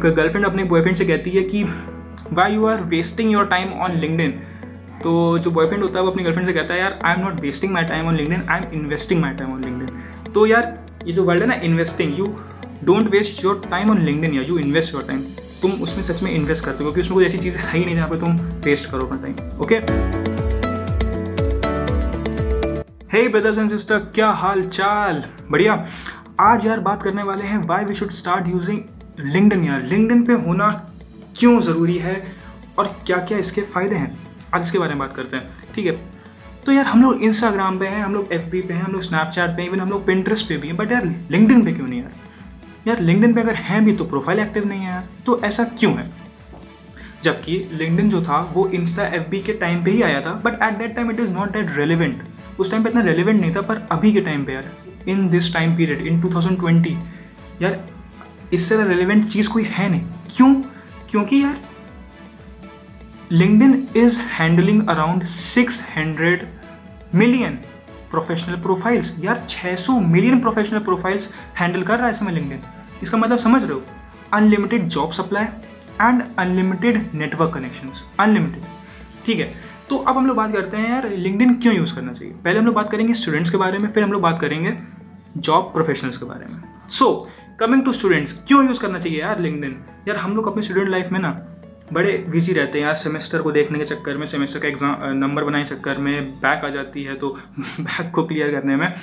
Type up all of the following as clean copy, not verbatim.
एक गर्लफ्रेंड अपने बॉयफ्रेंड से कहती है कि why you are wasting your time on LinkedIn. तो जो बॉयफ्रेंड होता है वो अपनी गर्लफ्रेंड से कहता है यार I am not wasting my time on LinkedIn, I am investing my time on LinkedIn. तो यार ये जो वर्ड है ना investing, you don't waste your time on LinkedIn, या यू इन्वेस्ट योर टाइम। तुम उसमें सच में इन्वेस्ट करते हो क्योंकि उसमें कोई ऐसी चीज़ है ही नहीं जहाँ पे तुम वेस्ट करो अपना time. Okay, hey brothers and sister, क्या हाल चाल? बढ़िया। आज यार बात करने वाले हैं why we should start using LinkedIn. यार लिंक्डइन पे होना क्यों ज़रूरी है और क्या क्या इसके फ़ायदे हैं, आज इसके बारे में बात करते हैं। ठीक है, तो यार हम लोग इंस्टाग्राम पे हैं, हम लोग एफबी पे हैं, हम लोग स्नैपचैट पे, इवन हम लोग पिंटरेस्ट पे भी हैं, बट यार लिंक्डइन पे क्यों नहीं? यार लिंक्डइन पे अगर हैं भी तो प्रोफाइल एक्टिव नहीं है यार, तो ऐसा क्यों है? जबकि लिंक्डइन जो था वो इंस्टा एफबी के टाइम पे ही आया था, but at that time it is not that relevant. उस टाइम पे इतना रेलिवेंट नहीं था, पर अभी के टाइम पे यार in this time period in 2020 यार इससे रेलिवेंट चीज़ कोई है नहीं। क्यों? क्योंकि यार LinkedIn is handling around 600 million professional profiles. यार 600 मिलियन प्रोफेशनल प्रोफाइल्स हैंडल कर रहा है इसमें लिंक्डइन। इसका मतलब समझ रहे हो? Unlimited job supply and unlimited network connections, unlimited. ठीक है, तो अब हम लोग बात करते हैं यार लिंक्डइन क्यों यूज़ करना चाहिए। पहले हम लोग बात करेंगे स्टूडेंट्स के बारे में, फिर हम लोग बात करेंगे जॉब प्रोफेशनल्स के बारे में। सो कमिंग टू स्टूडेंट्स, क्यों यूज़ करना चाहिए यार लिंक्डइन? यार हम लोग अपनी स्टूडेंट लाइफ में ना बड़े बिजी रहते हैं यार, सेमेस्टर को देखने के चक्कर में, सेमेस्टर का एग्जाम नंबर बनाने के चक्कर में बैक आ जाती है, तो बैक को क्लियर करने में।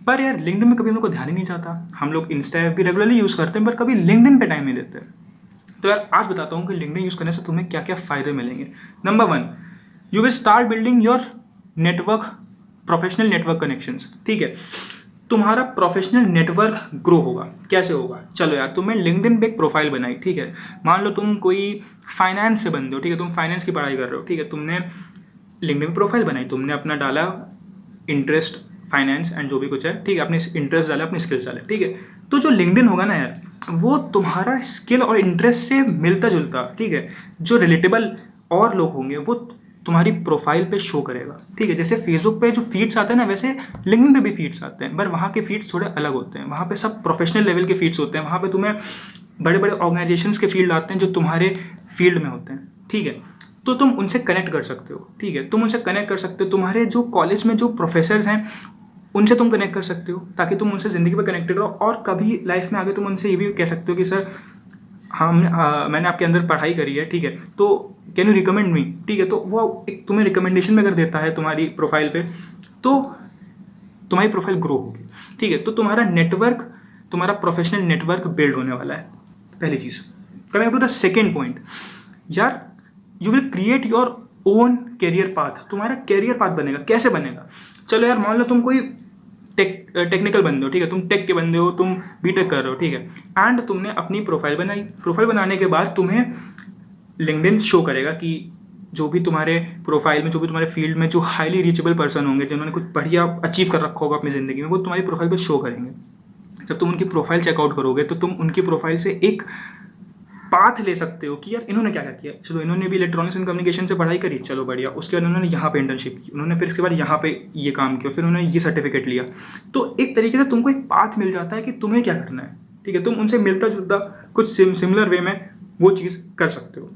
पर यार लिंक्डइन में कभी हम लोग को ध्यान ही नहीं जाता। हम लोग इंस्टा भी रेगुलरली यूज़ करते हैं पर कभी लिंक्डइन पे टाइम नहीं देते। तो यार आज बताता हूँ कि लिंक्डइन यूज़ करने से तुम्हें क्या क्या फ़ायदे मिलेंगे। Number 1, you will start building your network, professional network connections. ठीक है, तुम्हारा प्रोफेशनल नेटवर्क ग्रो होगा। कैसे होगा? चलो यार, तुमने लिंक्डइन पे एक प्रोफाइल बनाई, ठीक है, मान लो तुम कोई फाइनेंस से बंदे हो, ठीक है, तुम फाइनेंस की पढ़ाई कर रहे हो, ठीक है, तुमने लिंक्डइन पे प्रोफाइल बनाई, तुमने अपना डाला इंटरेस्ट फाइनेंस एंड जो भी कुछ है, ठीक है, अपने इंटरेस्ट डाला, अपनी स्किल्स डाले, ठीक है। तो जो लिंक्डइन होगा ना यार, वो तुम्हारा स्किल और इंटरेस्ट से मिलता जुलता, ठीक है, जो रिलेटेबल और लोग होंगे वो तुम्हारी प्रोफाइल पे शो करेगा। ठीक है, जैसे फेसबुक पे जो फीड्स आते हैं ना, वैसे लिंक्डइन पे भी फीड्स आते हैं, पर वहाँ के फीड्स थोड़े अलग होते हैं। वहाँ पे सब प्रोफेशनल लेवल के फीड्स होते हैं, वहाँ पे तुम्हें बड़े बड़े ऑर्गेनाइजेशंस के फील्ड आते हैं जो तुम्हारे फील्ड में होते हैं। ठीक है, तो तुम उनसे कनेक्ट कर सकते हो। ठीक है, तुम उनसे कनेक्ट कर सकते हो, तुम्हारे जो कॉलेज में जो प्रोफेसर्स हैं उनसे तुम कनेक्ट कर सकते हो, ताकि तुम उनसे ज़िंदगी में कनेक्टेड रहो। और कभी लाइफ में आगे तुम उनसे ये भी कह सकते हो कि सर मैंने आपके अंदर पढ़ाई करी है, ठीक है, तो कैन यू रिकमेंड मी। ठीक है, तो वो एक तुम्हें रिकमेंडेशन में कर देता है तुम्हारी प्रोफाइल पे, तो तुम्हारी प्रोफाइल ग्रो होगी। ठीक है, तो तुम्हारा नेटवर्क, तुम्हारा प्रोफेशनल नेटवर्क बिल्ड होने वाला है, पहली चीज़। Coming to the second point, यार you will create your own career path. तुम्हारा कैरियर पाथ बनेगा। कैसे बनेगा? चलो यार, मान लो तुम कोई टेक्निकल बंदे हो, ठीक है, तुम टेक के बंदे हो, तुम बीटेक कर रहे हो, ठीक है, एंड तुमने अपनी प्रोफाइल बनाई। प्रोफाइल बनाने के बाद तुम्हें लिंक्डइन शो करेगा कि जो भी तुम्हारे प्रोफाइल में, जो भी तुम्हारे फील्ड में जो हाईली रीचेबल पर्सन होंगे, जिन्होंने कुछ बढ़िया अचीव कर रखा होगा अपनी ज़िंदगी में, वो तुम्हारी प्रोफाइल पर शो करेंगे। जब तुम उनकी प्रोफाइल चेकआउट करोगे तो तुम उनकी प्रोफाइल से एक पाथ ले सकते हो कि यार इन्होंने क्या क्या किया। चलो, इन्होंने भी इलेक्ट्रॉनिक्स एंड कम्युनिकेशन से पढ़ाई करी, चलो बढ़िया, उसके बाद उन्होंने यहाँ पे इंटर्नशिप की, उन्होंने फिर इसके बाद यहाँ पे ये काम किया, फिर उन्होंने ये सर्टिफिकेट लिया। तो एक तरीके से तुमको एक पाथ मिल जाता है कि तुम्हें क्या करना है। ठीक है, तुम उनसे मिलता जुलता कुछ सिमिलर वे में वो चीज़ कर सकते हो।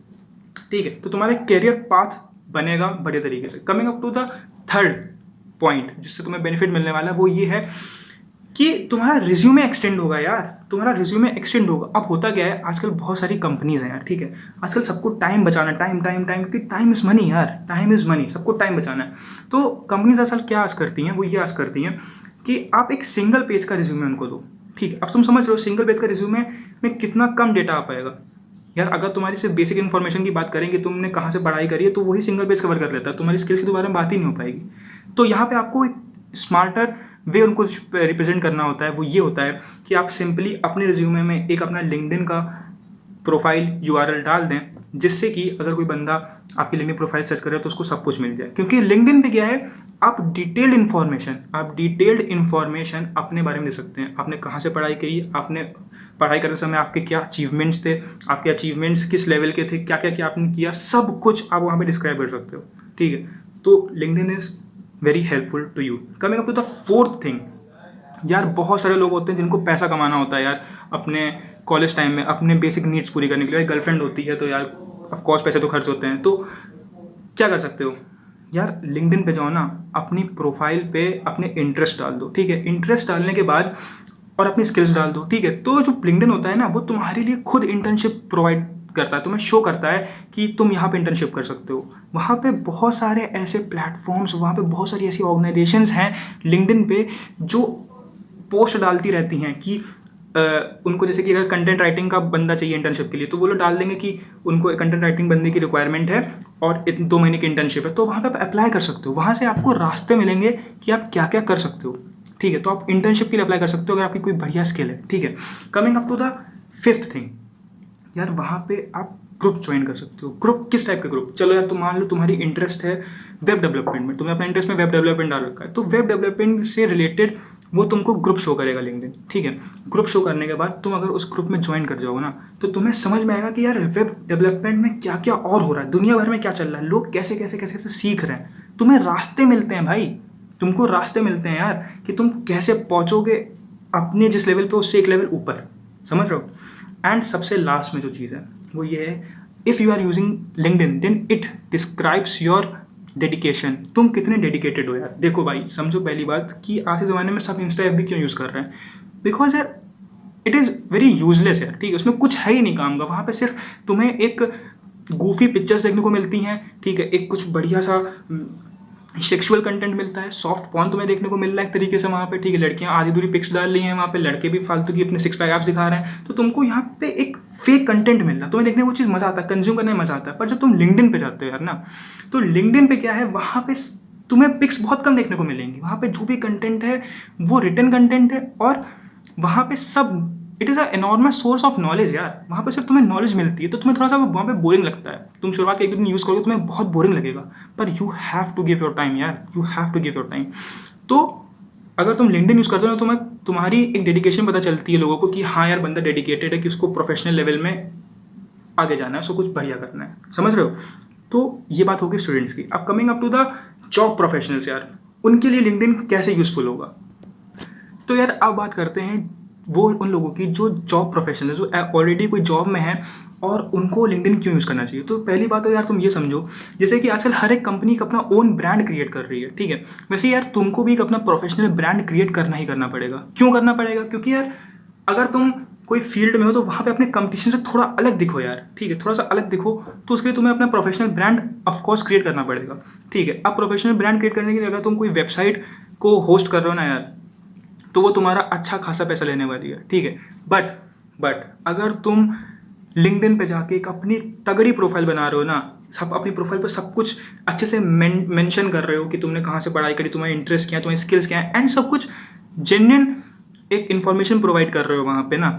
ठीक है, तो तुम्हारा कैरियर पाथ बनेगा बढ़िया तरीके से। Coming up to the third point जिससे तुम्हें बेनिफिट मिलने वाला है, वो ये है कि तुम्हारा रिज्यूमे एक्सटेंड होगा। यार तुम्हारा रिज्यूमे एक्सटेंड होगा। अब होता क्या है, आजकल बहुत सारी कंपनीज हैं यार, ठीक है, आजकल सबको टाइम बचाना, टाइम टाइम टाइम, क्योंकि टाइम इज़ मनी यार, टाइम इज़ मनी, सबको टाइम बचाना है। तो कंपनीज आजकल क्या आस करती हैं, वो ये आस करती हैं कि आप एक सिंगल पेज का रिज्यूमे उनको दो। ठीक है, अब तुम समझ रहे हो सिंगल पेज का रिज्यूमे में कितना कम डेटा आ पाएगा। यार अगर तुम्हारी सिर्फ बेसिक इन्फॉर्मेशन की बात करेंगे, तुमने कहाँ से पढ़ाई करी है, तो वही सिंगल पेज कवर कर लेता है, तुम्हारी स्किल्स के बारे में बात ही नहीं हो पाएगी। तो यहाँ पे आपको एक स्मार्टर वे उनको रिप्रेजेंट करना होता है। वो ये होता है कि आप सिंपली अपने रिज्यूमे में एक अपना लिंक्डइन का प्रोफाइल URL डाल दें, जिससे कि अगर कोई बंदा आपकी लिंक्डइन प्रोफाइल सर्च करे तो उसको सब कुछ मिल जाए। क्योंकि लिंक्डइन पे क्या है, आप डिटेल्ड इन्फॉर्मेशन अपने बारे में दे सकते हैं। आपने कहाँ से पढ़ाई करी, आपने पढ़ाई करते समय आपके क्या अचीवमेंट्स थे, आपके अचीवमेंट्स किस लेवल के थे, क्या क्या क्या आपने किया, सब कुछ आप वहाँ पे डिस्क्राइब कर सकते हो। ठीक है, तो LinkedIn is very helpful to you. Coming up to the fourth thing, यार बहुत सारे लोग होते हैं जिनको पैसा कमाना होता है यार अपने कॉलेज टाइम में अपने बेसिक नीड्स पूरी करने के लिए, गर्लफ्रेंड होती है तो यार ऑफकोर्स पैसे तो खर्च होते हैं, तो क्या कर सकते हो यार, लिंक्डइन पे जाओ ना, अपनी प्रोफाइल पे अपने इंटरेस्ट डाल दो, ठीक है। इंटरेस्ट डालने के बाद और अपनी स्किल्स डाल दो, ठीक है। तो जो लिंक्डइन होता है ना, वो तुम्हारे लिए खुद इंटर्नशिप प्रोवाइड करता है, तुम्हें शो करता है कि तुम यहाँ पे इंटर्नशिप कर सकते हो। वहाँ पे बहुत सारे ऐसे प्लेटफॉर्म्स, वहाँ पे बहुत सारी ऐसी ऑर्गेनाइजेशंस हैं लिंक्डइन पे जो पोस्ट डालती रहती हैं कि उनको जैसे कि अगर कंटेंट राइटिंग का बंदा चाहिए इंटर्नशिप के लिए, तो वो लोग डाल देंगे कि उनको कंटेंट राइटिंग बंदे की रिक्वायरमेंट है और 2 महीने की इंटर्नशिप है, तो वहाँ पे आप अप्लाई कर सकते हो। वहाँ से आपको रास्ते मिलेंगे कि आप क्या क्या कर सकते हो, ठीक है। तो आप इंटर्नशिप के लिए अप्लाई कर सकते हो अगर आपकी कोई बढ़िया स्किल है, ठीक है। Coming up to the 5th thing, यार वहाँ पे आप ग्रुप ज्वाइन कर सकते हो। ग्रुप किस टाइप का ग्रुप, चलो यार तुम मान लो तुम्हारी इंटरेस्ट है वेब डेवलपमेंट में, तुमने अपना इंटरेस्ट में वेब डेवलपमेंट डाल रखा है, तो वेब डेवलपमेंट से रिलेटेड वो तुमको ग्रुप शो करेगा लिंक्डइन, ठीक है। ग्रुप शो करने के बाद तुम अगर उस ग्रुप में ज्वाइन कर जाओगे ना, तो तुम्हें समझ में आएगा कि यार वेब डेवलपमेंट में क्या क्या और हो रहा है, दुनिया भर में क्या चल रहा है, लोग कैसे कैसे कैसे कैसे सीख रहे हैं। तुम्हें रास्ते मिलते हैं भाई, तुमको रास्ते मिलते हैं यार कि तुम कैसे पहुँचोगे अपने जिस लेवल पे उससे एक लेवल ऊपर, समझ रहे हो। एंड सबसे लास्ट में जो चीज़ है वो ये है, if you are using LinkedIn then it describes your dedication. तुम कितने डेडिकेटेड हो यार। देखो भाई, समझो पहली बात कि आज के ज़माने में सब इंस्टा FB क्यों यूज़ कर रहे हैं, बिकॉज यार इट इज़ वेरी यूजलेस यार, ठीक है। उसमें कुछ है ही नहीं काम का। वहाँ पे सिर्फ तुम्हें एक गूफी पिक्चर्स देखने को मिलती हैं, ठीक है, एक कुछ बढ़िया सा सेक्सुअल कंटेंट मिलता है, सॉफ्ट पॉर्न तुम्हें देखने को मिल रहा है एक तरीके से वहाँ पे, ठीक है। लड़कियाँ आधी दूरी पिक्स डाल रही हैं वहाँ पे, लड़के भी फालतू की अपने 6 पैक एप्स दिखा रहे हैं, तो तुमको यहाँ पे एक फेक कंटेंट मिल रहा है, तुम्हें देखने में वो चीज़ मजा आता है, कंज्यूम करने में मजा आता है। पर जब तुम लिंक्डइन पे जाते हो यार ना, तो लिंक्डइन पे क्या है, वहाँ पे तुम्हें पिक्स बहुत कम देखने को मिलेंगी। वहाँ पे जो भी कंटेंट है वो रिटन कंटेंट है, और वहाँ पे सब it is a enormous source of knowledge यार। वहाँ पे सिर्फ तुम्हें नॉलेज मिलती है, तो तुम्हें थोड़ा सा वहाँ पे बोरिंग लगता है। तुम शुरुआत के 1 दिन यूज़ करोगे तुम्हें बहुत बोरिंग लगेगा, पर you have to give your time यार, you have to give your time. तो अगर तुम लिंक्डइन यूज़ करते हो तो तुम्हें तुम्हारी एक डेडिकेशन पता चलती है लोगों को कि हाँ यार बंदा डेडिकेटेड है, कि उसको प्रोफेशनल लेवल में आगे जाना है, उसको कुछ बढ़िया करना है, समझ रहे हो। तो ये बात होगी स्टूडेंट्स की। अब coming up to the job professionals यार, उनके लिए लिंक्डइन कैसे यूज़फुल होगा। तो यार अब बात करते हैं वो उन लोगों की जो जॉब प्रोफेशनल है, जो ऑलरेडी कोई जॉब में है और उनको लिंक्डइन क्यों यूज़ करना चाहिए। तो पहली बात तो यार तुम ये समझो, जैसे कि आजकल हर एक कंपनी का अपना ओन ब्रांड क्रिएट कर रही है, ठीक है। वैसे यार तुमको भी एक अपना प्रोफेशनल ब्रांड क्रिएट करना ही करना पड़ेगा। क्यों करना पड़ेगा, क्योंकि यार अगर तुम कोई फील्ड में हो तो वहाँ पे अपने कंपटीशन से थोड़ा अलग दिखो यार, ठीक है, थोड़ा सा अलग दिखो, तो उसके लिए तुम्हें अपना प्रोफेशनल ब्रांड ऑफकोर्स क्रिएट करना पड़ेगा, ठीक है। अब प्रोफेशनल ब्रांड क्रिएट करने के लिए अगर तुम कोई वेबसाइट को होस्ट कर रहे हो ना यार, तो वो तुम्हारा अच्छा खासा पैसा लेने वाली है, ठीक है। बट अगर तुम लिंक्डइन पे जाके एक अपनी तगड़ी प्रोफाइल बना रहे हो ना, सब अपनी प्रोफाइल पर सब कुछ अच्छे से मेंशन कर रहे हो कि तुमने कहाँ से पढ़ाई करी, तुम्हारे इंटरेस्ट क्या है, तुम्हारी स्किल्स क्या है, एंड सब कुछ जेन्युइन एक इन्फॉर्मेशन प्रोवाइड कर रहे हो वहाँ पे ना,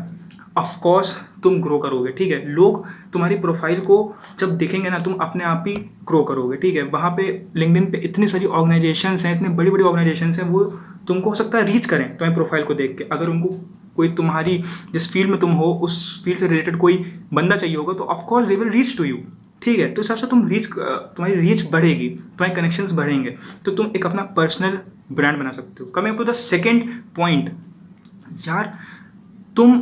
ऑफकोर्स तुम ग्रो करोगे, ठीक है। लोग तुम्हारी प्रोफाइल को जब देखेंगे ना, तुम अपने आप ही ग्रो करोगे, ठीक है। वहाँ पे लिंक्डइन पे इतनी सारी ऑर्गेनाइजेशंस हैं, इतनी बड़ी बड़ी ऑर्गेनाइजेशंस हैं, वो तुमको हो सकता है रीच करें तुम्हारी प्रोफाइल को देख के। अगर उनको कोई तुम्हारी जिस फील्ड में तुम हो उस फील्ड से रिलेटेड कोई बंदा चाहिए होगा, तो of course they will reach to you, ठीक है। तो इस हिसाब से तुम्हारी रीच बढ़ेगी, तुम्हारे कनेक्शंस बढ़ेंगे, तो तुम एक अपना पर्सनल ब्रांड बना सकते हो। Coming to the second point, यार तुम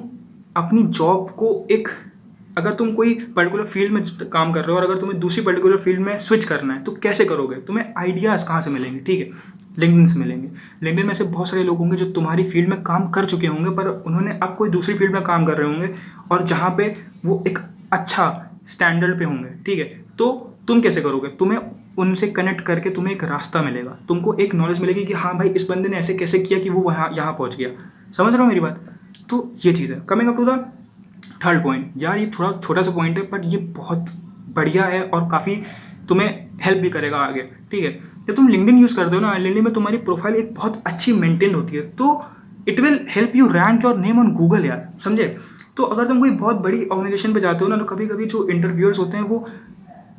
अपनी जॉब को एक, अगर तुम कोई पर्टिकुलर फील्ड में काम कर रहे हो और अगर तुम्हें दूसरी पर्टिकुलर फील्ड में स्विच करना है, तो कैसे करोगे, तुम्हें आइडियाज़ कहाँ से मिलेंगे, ठीक है, लिंक्डइन से मिलेंगे। लिंक्डइन में ऐसे बहुत सारे लोग होंगे जो तुम्हारी फील्ड में काम कर चुके होंगे, पर उन्होंने अब कोई दूसरी फील्ड में काम कर रहे होंगे और जहाँ पे वो एक अच्छा स्टैंडर्ड पे होंगे, ठीक है। तो तुम कैसे करोगे, तुम्हें उनसे कनेक्ट करके तुम्हें एक रास्ता मिलेगा, तुमको एक नॉलेज मिलेगी कि हाँ भाई इस बंदे ने ऐसे कैसे किया कि वो वहाँ यहाँ पहुँच गया, समझ रहे हो मेरी बात। तो ये चीज़ है। Coming up to the third point, यार ये थोड़ा छोटा सा पॉइंट है, बट ये बहुत बढ़िया है और काफ़ी तुम्हें हेल्प भी करेगा आगे, ठीक है। जब तुम लिंक्डइन यूज़ करते हो ना, लिंक्डइन में तुम्हारी प्रोफाइल एक बहुत अच्छी मेंटेन होती है, तो it will help you rank your name on Google यार, समझे। तो अगर तुम कोई बहुत बड़ी ऑर्गेनाइजेशन पे जाते हो ना, तो कभी कभी जो इंटरव्यूअर्स होते हैं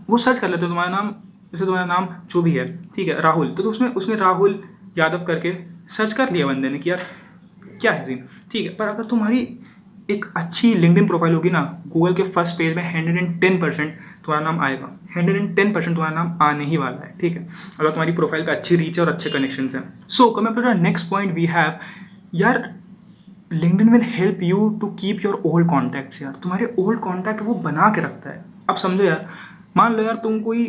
वो सर्च कर लेते हो तुम्हारा नाम, जैसे तुम्हारा नाम जो भी है, ठीक है, राहुल, तो उसने राहुल यादव करके सर्च कर लिया बंदे ने कि यार क्या है सीन, ठीक है। पर अगर तुम्हारी एक अच्छी लिंक्डइन प्रोफाइल होगी ना, गूगल के फर्स्ट पेज में 110% तुम्हारा नाम आएगा, 110% तुम्हारा नाम आने ही वाला है, ठीक है, अगर तुम्हारी प्रोफाइल का अच्छी रीच और अच्छे कनेक्शंस हैं। So coming to the next point we have, यार LinkedIn will help you to keep your old contacts यार। तुम्हारे ओल्ड कॉन्टैक्ट वो बना के रखता है। अब समझो यार, मान लो यार तुम कोई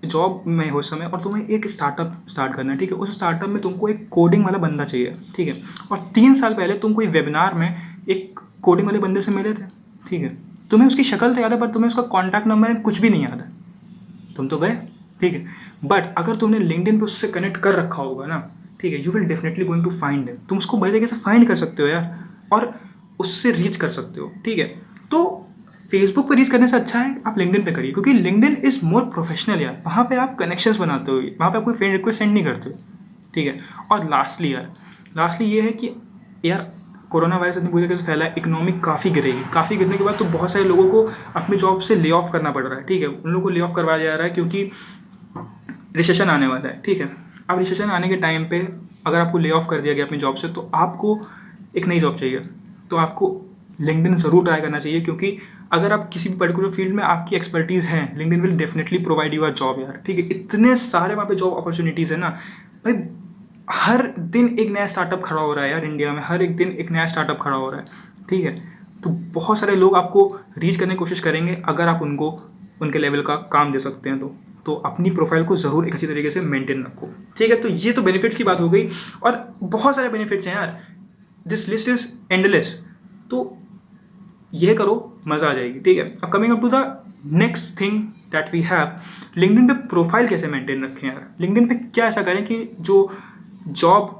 जॉब में हो इस समय और तुम्हें एक स्टार्टअप स्टार्ट करना है, ठीक है। उस स्टार्टअप में तुमको एक कोडिंग वाला बंदा चाहिए, ठीक है। और 3 साल पहले तुम कोई वेबिनार में एक कोडिंग वाले बंदे से मिले थे, ठीक है। तुम्हें उसकी शक्ल तो याद है पर तुम्हें उसका कॉन्टैक्ट नंबर कुछ भी नहीं याद है। तुम तो गए, ठीक है। बट अगर तुमने लिंक्डइन पे उससे कनेक्ट कर रखा होगा ना, ठीक है, you will definitely going to find him. तुम उसको बड़े तरीके से फाइंड कर सकते हो यार और उससे रीच कर सकते हो, ठीक है। तो फेसबुक पर रीच करने से अच्छा है आप लिंक्डइन पे करिए, क्योंकि लिंक्डइन इज मोर प्रोफेशनल यार। वहाँ पे आप कनेक्शंस बनाते हो, वहाँ पे आप कोई फ्रेंड रिक्वेस्ट सेंड नहीं करते हो, ठीक है। और लास्टली ये है कि यार कोरोना वायरस इतनी बुरी तरीके से फैला है, इकोनॉमिक काफ़ी गिरेगी। काफ़ी गिरने के बाद तो बहुत सारे लोगों को अपनी जॉब से ले ऑफ करना पड़ रहा है, ठीक है। उन लोगों को ले ऑफ करवाया जा रहा है क्योंकि रिसेशन आने वाला है, ठीक है। अब रिसेशन आने के टाइम पे अगर आपको ले ऑफ कर दिया गया अपनी जॉब से, तो आपको एक नई जॉब चाहिए। तो आपको लिंक्डइन ज़रूर ट्राई करना चाहिए, क्योंकि अगर आप किसी भी पर्टिकुलर फील्ड में आपकी एक्सपर्टीज़ है, LinkedIn will definitely provide you a job यार, ठीक है। इतने सारे वहाँ पे जॉब अपॉर्चुनिटीज़ है ना भाई। हर दिन एक नया स्टार्टअप खड़ा हो रहा है यार इंडिया में, हर एक दिन एक नया स्टार्टअप खड़ा हो रहा है, ठीक है। तो बहुत सारे लोग आपको रीच करने की कोशिश करेंगे अगर आप उनको उनके लेवल का काम दे सकते हैं। तो अपनी प्रोफाइल को ज़रूर एक अच्छी तरीके से मेंटेन रखो, ठीक है। तो ये तो बेनिफिट्स की बात हो गई, और बहुत सारे बेनिफिट्स हैं यार। This list is endless. तो ये करो, मज़ा आ जाएगी, ठीक है। अब coming up to the next thing that we have, LinkedIn पे प्रोफाइल कैसे मेंटेन रखें यार। लिंक्डइन पे क्या ऐसा करें कि जो जॉब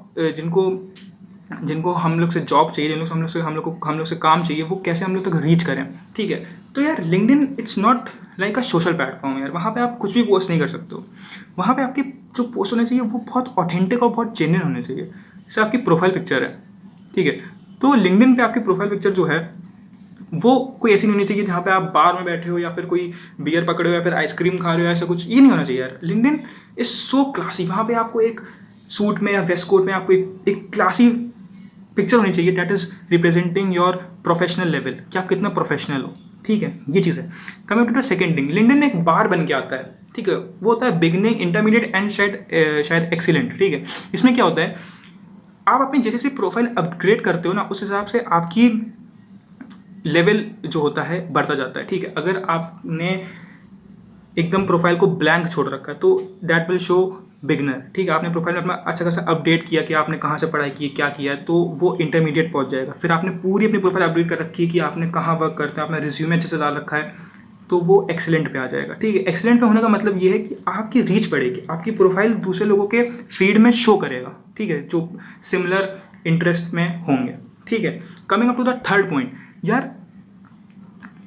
जिनको हम लोग से जॉब चाहिए, हम लोग से काम चाहिए, वो कैसे हम लोग तक रीच करें, ठीक है। तो यार LinkedIn it's not like a social platform यार। वहाँ पे आप कुछ भी पोस्ट नहीं कर सकते हो। वहाँ पे आपकी जो पोस्ट होने चाहिए वो बहुत ऑथेंटिक और बहुत जेन्युइन होने चाहिए। जैसे आपकी प्रोफाइल पिक्चर है, ठीक है। तो लिंक्डइन पे आपकी प्रोफाइल पिक्चर जो है वो कोई ऐसी नहीं होनी चाहिए जहाँ पे आप बार में बैठे हो या फिर कोई बियर पकड़े हो या फिर आइसक्रीम खा रहे हो, ऐसा कुछ। ये नहीं होना चाहिए यार। LinkedIn is so classy. वहाँ पे आपको एक सूट में या वेस्ट कोट में आपको एक क्लासी पिक्चर होनी चाहिए that is representing your professional level, कि आप कितना प्रोफेशनल हो, ठीक है। ये चीज़ है। Coming to the second thing, LinkedIn में एक बार बन के आता है, ठीक है। वो होता है बिगिनिंग, इंटरमीडिएट एंड शायद एक्सीलेंट, ठीक है। इसमें क्या होता है, आप अपनी जैसे जैसे प्रोफाइल अपग्रेड करते हो ना, उस हिसाब से आपकी लेवल जो होता है बढ़ता जाता है, ठीक है। अगर आपने एकदम प्रोफाइल को ब्लैंक छोड़ रखा है तो दैट विल शो बिगनर, ठीक है। आपने प्रोफाइल में अपना अच्छा खासा अपडेट किया कि आपने कहाँ से पढ़ाई की, क्या किया है, तो वो इंटरमीडिएट पहुँच जाएगा। फिर आपने पूरी अपनी प्रोफाइल अपडेट कर रखी है कि आपने कहाँ वर्क करते हैं, आपने रिज्यूमे अच्छे से डाल रखा है, तो वो एक्सीलेंट पे आ जाएगा, ठीक है। एक्सीलेंट पे होने का मतलब ये है कि आपकी रीच बढ़ेगी, आपकी प्रोफाइल दूसरे लोगों के फीड में शो करेगा, ठीक है, जो सिमिलर इंटरेस्ट में होंगे, ठीक है। Coming up to the third point यार,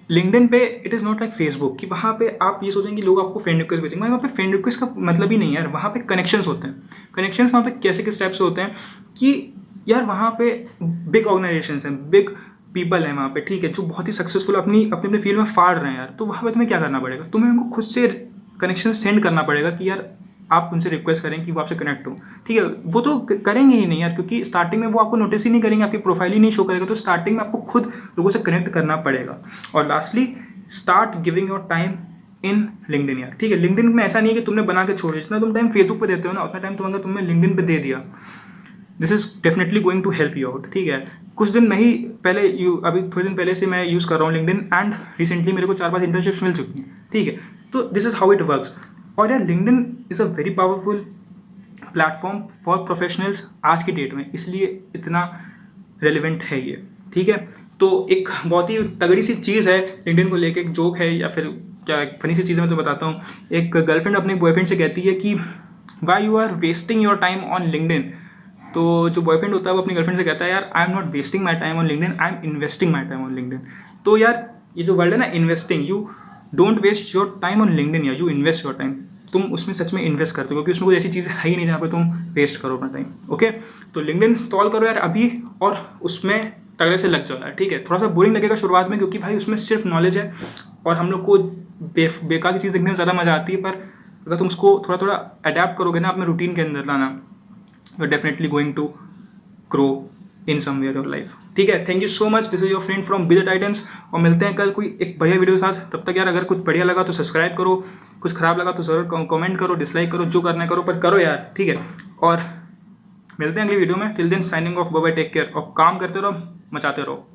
लिंक्डइन पे it is not like Facebook कि वहाँ पे आप ये सोचेंगे लोग आपको फ्रेंड रिक्वेस्ट भेजेंगे। वहाँ पे फ्रेंड रिक्वेस्ट का मतलब ही नहीं है यार। वहाँ पे कनेक्शंस होते हैं। कनेक्शंस वहाँ पे कैसे किस टाइप से होते हैं कि यार वहाँ पे बिग ऑर्गेनाइजेशंस हैं, बिग पीपल हैं वहाँ पे, ठीक है, जो बहुत ही सक्सेसफुल अपनी अपने फील्ड में फाड़ रहे हैं यार। तो वहाँ पे तुम्हें क्या करना पड़ेगा, तुम्हें उनको खुद से कनेक्शन सेंड करना पड़ेगा कि यार आप उनसे रिक्वेस्ट करें कि वो आपसे कनेक्ट हो, ठीक है। वो तो करेंगे ही नहीं यार, क्योंकि स्टार्टिंग में वो आपको नोटिस ही नहीं करेंगे, आपकी प्रोफाइल ही नहीं शो करेगा। तो स्टार्टिंग में आपको खुद लोगों से कनेक्ट करना पड़ेगा। और lastly, start giving your time in LinkedIn यार, ठीक है। लिंक्डइन में ऐसा नहीं है कि तुमने बना के छोड़ दिया। जितना तुम टाइम फेसबुक पे देते हो ना, उतना टाइम तुम अगर तुमने लिंक्डइन पे दे दिया, this is definitely going to help you out, ठीक है। कुछ दिन में ही पहले अभी थोड़े दिन पहले से मैं यूज़ कर रहा हूँ लिंक्डइन, एंड रिसेंटली मेरे को 4-5 इंटर्नशिप्स मिल चुकी हैं, ठीक है। तो this is how it works. और यार LinkedIn is a very powerful platform for professionals आज की डेट में, इसलिए इतना रेलिवेंट है ये, ठीक है। तो एक बहुत ही तगड़ी सी चीज़ है लिंक्डइन को लेके, एक जोक है या फिर क्या फनी सी चीज़ है, मैं तो बताता हूँ। एक गर्लफ्रेंड अपने बॉयफ्रेंड से कहती है कि why you are wasting your time on LinkedIn. तो जो बॉयफ्रेंड होता है वो अपनी गर्लफ्रेंड से कहता है यार I am not wasting my time on LinkedIn, I am investing my time on LinkedIn. तो यार ये जो वर्ड है ना, investing, you don't waste your time on LinkedIn या यू इन्वेस्ट योर टाइम। तुम उसमें सच में इन्वेस्ट करते हो, क्योंकि उसमें कोई ऐसी चीज़ है ही नहीं जहाँ पे तुम वेस्ट करो अपना टाइम, ओके। तो लिंक्डइन इंस्टॉल करो यार अभी, और उसमें तगड़े से लग जाओ यार, ठीक है। थोड़ा सा बोरिंग लगेगा शुरुआत में, क्योंकि भाई उसमें सिर्फ नॉलेज है और हम लोग को बेकार की चीज़ देखने में ज़्यादा मज़ा आती है। पर अगर तुम उसको थोड़ा थोड़ा अडेप्ट करोगे ना अपने रूटीन के अंदर लाना, you are definitely going to grow in somewhere your life, ठीक है। Thank you so much, this is your friend from be the Titans, और मिलते हैं कल कोई एक बढ़िया वीडियो के साथ। तब तक यार अगर कुछ बढ़िया लगा तो सब्सक्राइब करो, कुछ खराब लगा तो ज़रूर कमेंट करो, डिसलाइक करो, जो करना है करो, पर करो यार, ठीक है। और मिलते हैं अगली वीडियो में। Till then signing off, bye bye, take care और काम करते रहो, मचाते रहो।